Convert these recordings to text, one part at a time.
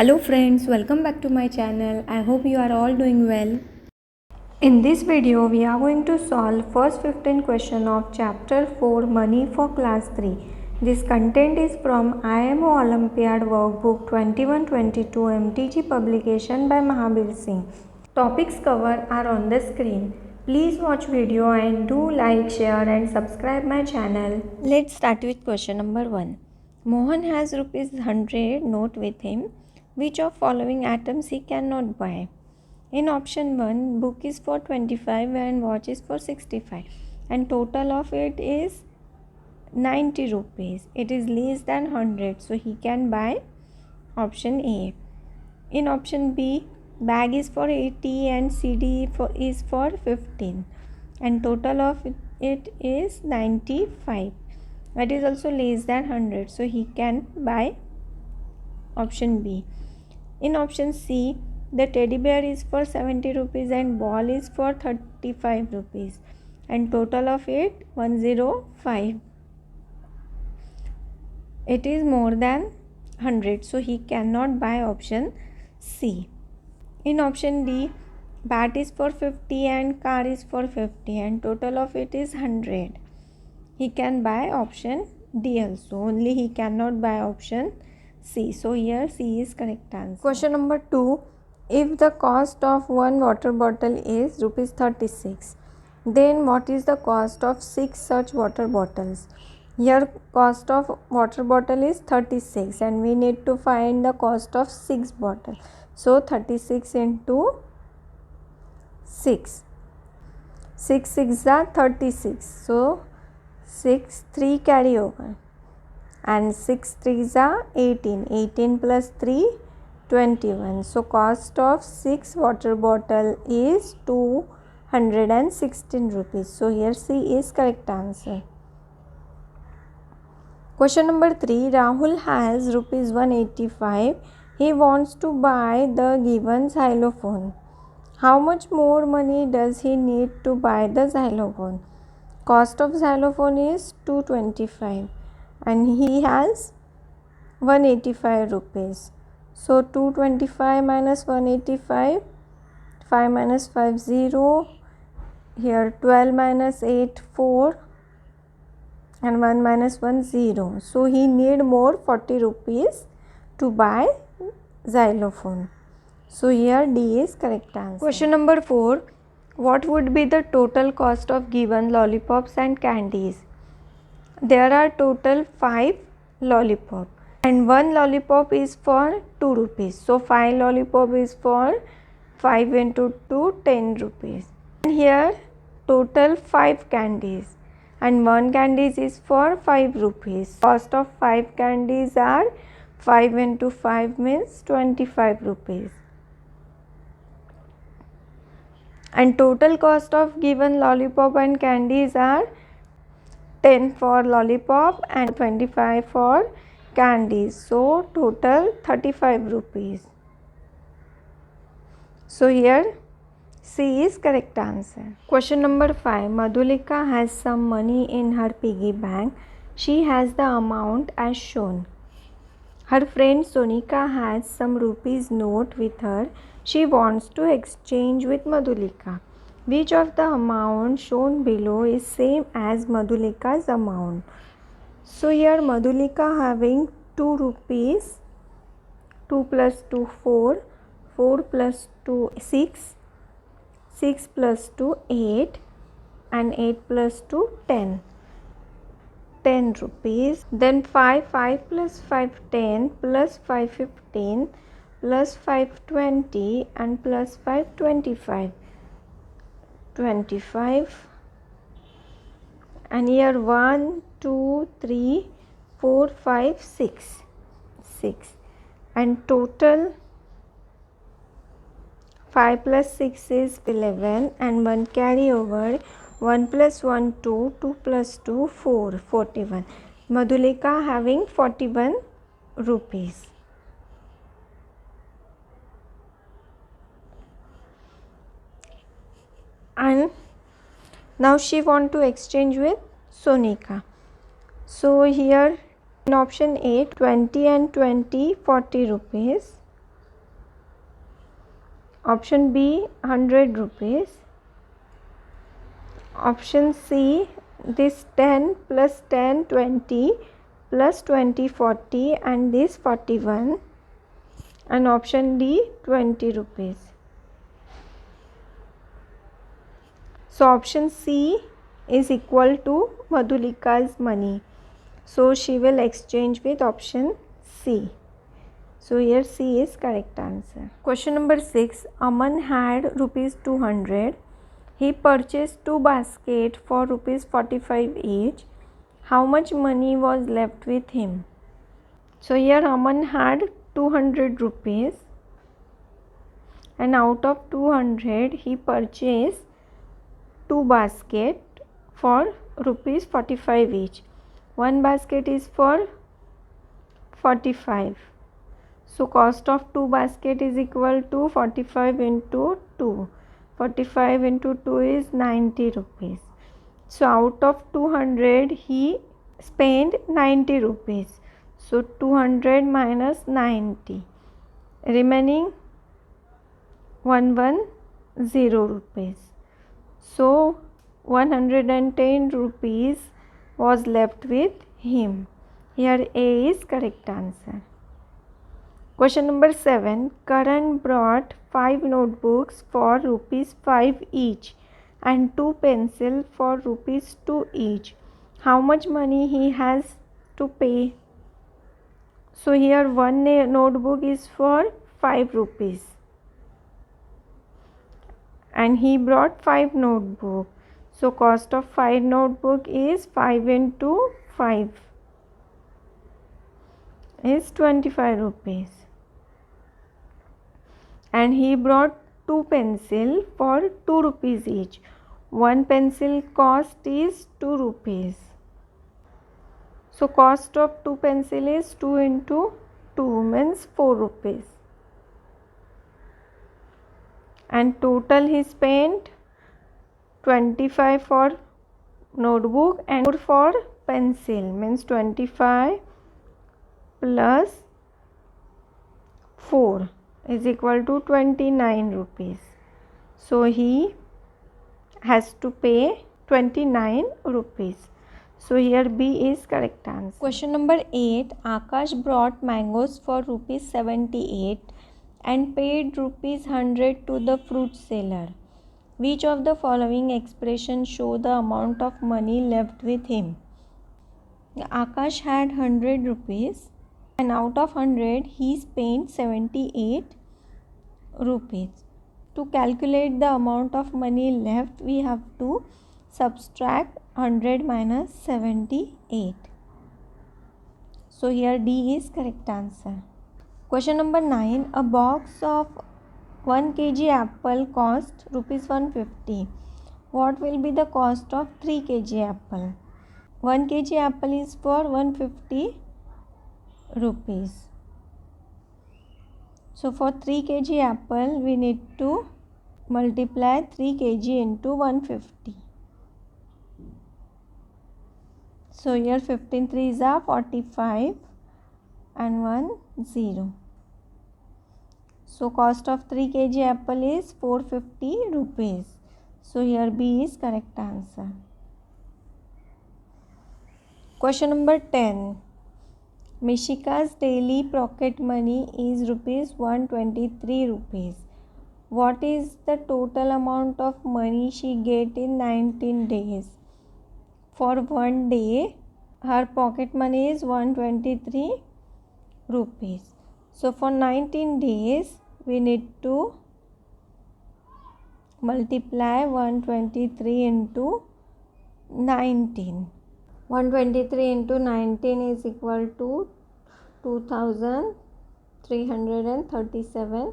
Hello friends, welcome back to my channel. I hope you are all doing well. In this video, we are going to solve first 15 question of chapter 4 Money for class 3. This content is from IMO Olympiad workbook 21-22 MTG publication by Mahabir Singh. Topics covered are on the screen. Please watch video and do like, share and subscribe my channel. Let's start with question number 1. Mohan has rupees 100 note with him. Which of following items he cannot buy? In option 1, book is for 25 and watch is for 65 and total of it is 90 rupees. It is less than 100, so he can buy option A. In option B, bag is for 80 and CD is for 15 and total of it is 95. That is also less than 100, so he can buy option B. In option C, the teddy bear is for 70 rupees and ball is for 35 rupees and total of it 105. It is more than 100, so he cannot buy option C. In option D, bat is for 50 and car is for 50 and total of it is 100. He can buy option D also, only he cannot buy option C. So here C is correct answer. Question number 2. If the cost of one water bottle is rupees 36, then what is the cost of 6 such water bottles? Here cost of water bottle is 36 and we need to find the cost of 6 bottles. So 36 into 6. 6 6 are 36. So 6 3 carry over. And 6 3s are 18. 18 plus 3, 21. So cost of 6 water bottle is 216 rupees. So here C is correct answer. Question number 3. Rahul has rupees 185. He wants to buy the given xylophone. How much more money does he need to buy the xylophone? Cost of xylophone is 225. And he has 185 rupees. So 225 minus 185, 5 minus 5 0, here 12 minus 8 4 and 1 minus 1 0. So he need more 40 rupees to buy xylophone. So here D is correct answer. Question number 4. What would be the total cost of given lollipops and candies? There are total 5 lollipop and one lollipop is for 2 rupees. So 5 lollipop is for 5 into 2, 10 rupees. And here total 5 candies and one candies is for 5 rupees. Cost of 5 candies are 5 into 5 means 25 rupees. And total cost of given lollipop and candies are 10 for lollipop and 25 for candies. So total 35 rupees. So here C is correct answer. Question number 5. Madhulika has some money in her piggy bank. She has the amount as shown. Her friend Sonika has some rupees note with her. She wants to exchange with Madhulika. Which of the amount shown below is same as Madhulika's amount? So here Madhulika having 2 rupees, 2 plus 2 4, 4 plus 2 6, 6 plus 2 8 and 8 plus 2 10. 10 rupees. Then 5 plus 5 10 plus 5 15 plus 5 20 and plus 5 25. 25 and here 1 2 3 4 5 6 and total 5 plus 6 is 11 and 1 carry over. 1 plus 1 2, 2 plus 2 4, 41. Madhulika having 41 rupees. And now she want to exchange with Sonika. So here in option A 20 and 20 40 rupees Option B 100 rupees. Option C, this 10 plus 10 20 plus 20 40 and this 41, and option D 20 rupees. So option C is equal to Madhulika's money. So she will exchange with option C. So here C is correct answer. Question number 6. Aman had rupees 200. He purchased 2 baskets for rupees 45 each. How much money was left with him? So here Aman had 200 rupees, and out of 200 he purchased 2 baskets for rupees 45 each. One basket is for 45. So cost of 2 baskets is equal to 45 into 2. 45 into 2 is 90 rupees. So out of 200 he spent 90 rupees. So 200 minus 90. Remaining 110 rupees. So 110 rupees was left with him. Here A is correct answer. Question number 7. Karan brought 5 notebooks for rupees 5 each and 2 pencils for rupees 2 each. How much money he has to pay? So here one notebook is for 5 rupees and he brought 5 notebooks. So cost of 5 notebook is 5 into 5 is 25 rupees. And he brought 2 pencils for 2 rupees each. One pencil cost is 2 rupees. So cost of 2 pencil is 2 into 2 means 4 rupees. And total he spent 25 for notebook and 4 for pencil means 25 plus 4 is equal to 29 rupees. So he has to pay 29 rupees. So here B is correct answer. Question number 8. Akash brought mangoes for rupees 78 and paid rupees 100 to the fruit seller. Which of the following expressions show the amount of money left with him? Akash had 100 rupees and out of 100 he spent 78 rupees. To calculate the amount of money left, we have to subtract 100 minus 78. So here D is correct answer. Question number 9. A box of 1 kg apple cost rupees 150. What will be the cost of 3 kg apple? 1 kg apple is for 150 rupees. So for 3 kg apple we need to multiply 3 kg into 150. So here 15 3s are 45 and 1 0. So cost of 3 kg apple is 450 rupees. So here B is correct answer. Question number 10. Mishika's daily pocket money is rupees 123 rupees. What is the total amount of money she get in 19 days? For one day, her pocket money is 123 rupees. So for 19 days, we need to multiply 123 into 19. 123 into 19 is equal to 2337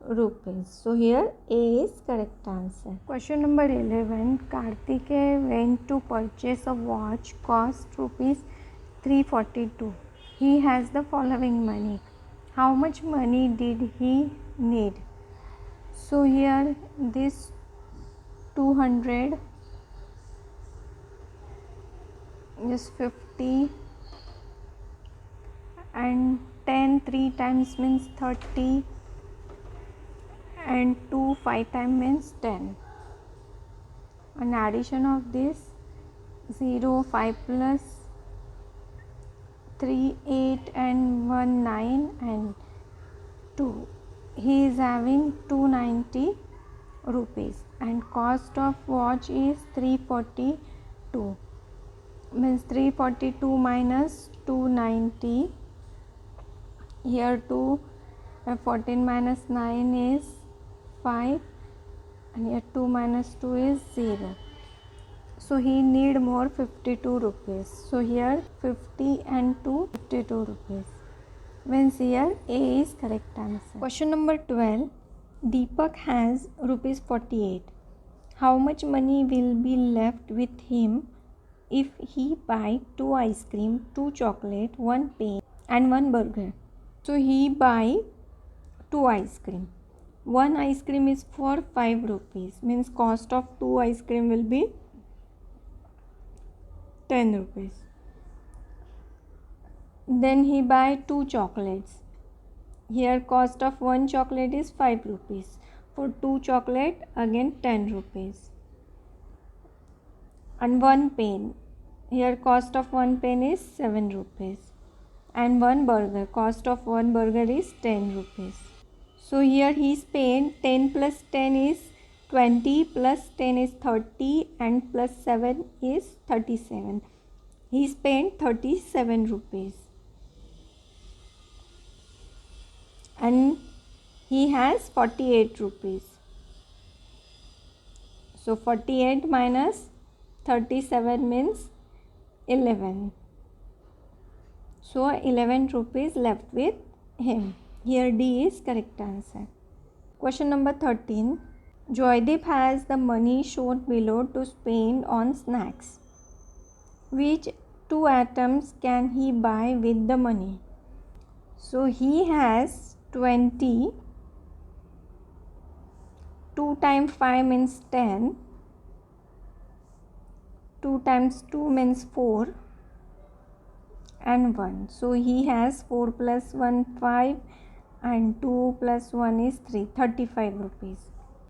rupees. So here A is correct answer. Question number 11. Karthikeya went to purchase a watch cost rupees 342. He has the following money. How much money did he need? So here this 200 is 50 and 10 3 times means 30 and 2 5 times means 10. An addition of this 0 5 plus 3 8 and 1 9 and 2. He is having 290 rupees and cost of watch is 342, means 342 minus 290. Here 2 14 minus 9 is 5 and here 2 minus 2 is 0. So he need more 52 rupees. So here 50 and 2 52 rupees. Means here A is correct answer. Question number 12. Deepak has rupees 48. How much money will be left with him if he buy 2 ice cream, 2 chocolate, 1 pen and 1 burger? So he buy 2 ice cream. 1 ice cream is for 5 rupees. Means cost of 2 ice cream will be 10 rupees. Then he buy 2 chocolates. Here cost of 1 chocolate is 5 rupees. For 2 chocolate again 10 rupees. And 1 pen. Here cost of 1 pen is 7 rupees. And 1 burger. Cost of 1 burger is 10 rupees. So here he spent 10 plus 10 is 20 plus 10 is 30 and plus 7 is 37. He spent 37 rupees. And he has 48 rupees. So 48 minus 37 means 11. So 11 rupees left with him. Here D is correct answer. Question number 13. Joydeep has the money shown below to spend on snacks. Which 2 items can he buy with the money? So he has 20. 2 times 5 means 10. 2 times 2 means 4 and 1. So he has 4 plus 1 5 and 2 plus 1 is 3, 35 rupees.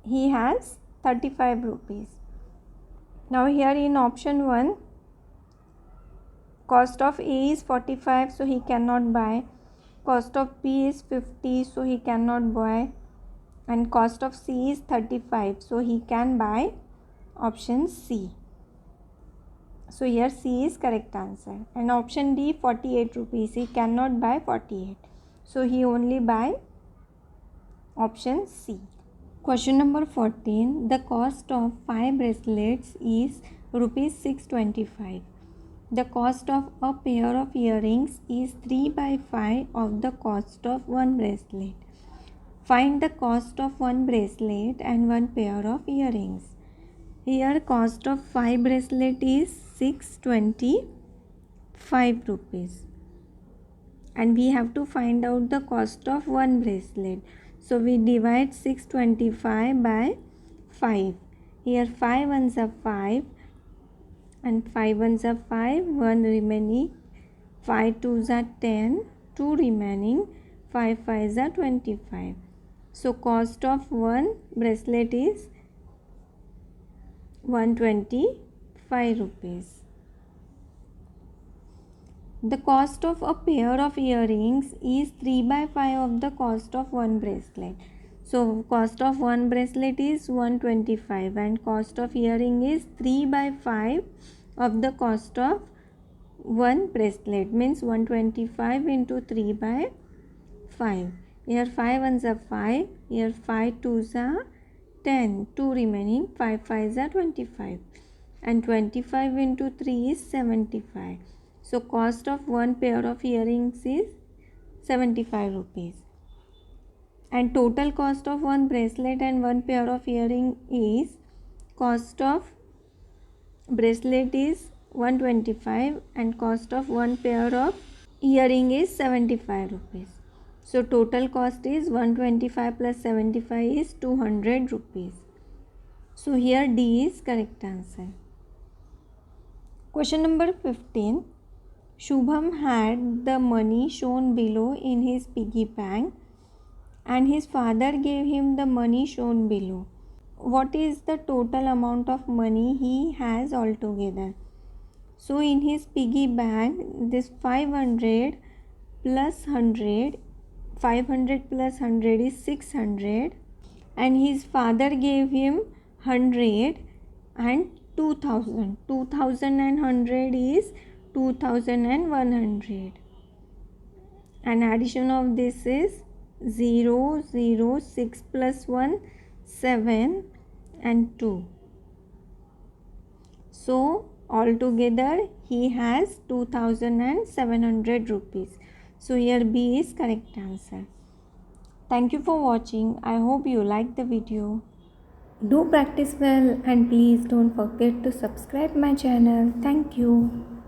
He has 35 rupees. Now here in option 1, cost of A is 45, so he cannot buy. Cost of B is 50, so he cannot buy. And cost of C is 35, so he can buy option C. So here C is correct answer. And option D 48 rupees, he cannot buy 48. So he only buy option C. Question number 14. The cost of 5 bracelets is rupees 625. The cost of a pair of earrings is 3 by 5 of the cost of 1 bracelet. Find the cost of 1 bracelet and 1 pair of earrings. Here cost of 5 bracelet is 625 rupees. And we have to find out the cost of 1 bracelet. So we divide 625 by 5. Here 5 ones are 5 and 5 ones are 5, 1 remaining, 5 twos are 10, 2 remaining, 5 fives are 25. So cost of 1 bracelet is 125 rupees. The cost of a pair of earrings is 3 by 5 of the cost of 1 bracelet. So cost of 1 bracelet is 125 and cost of earring is 3 by 5 of the cost of 1 bracelet, means 125 into 3 by 5. Here 5 ones are 5, here 5 twos are 10, 2 remaining, 5 fives are 25 and 25 into 3 is 75. So cost of 1 pair of earrings is 75 rupees. And total cost of 1 bracelet and 1 pair of earring is, cost of bracelet is 125 and cost of 1 pair of earring is 75 rupees. So total cost is 125 plus 75 is 200 rupees. So here D is correct answer. Question number 15. Shubham had the money shown below in his piggy bank and his father gave him the money shown below. What is the total amount of money he has altogether? So in his piggy bank, this 500 plus 100, 500 plus 100 is 600, and his father gave him 100 and 2000. 2000 and 100 is 2100. And addition of this is 0, 0, 6 plus 1, 7 and 2. So altogether he has 2700 rupees. So here B is correct answer. Thank you for watching. I hope you liked the video. Do practice well and please don't forget to subscribe my channel. Thank you.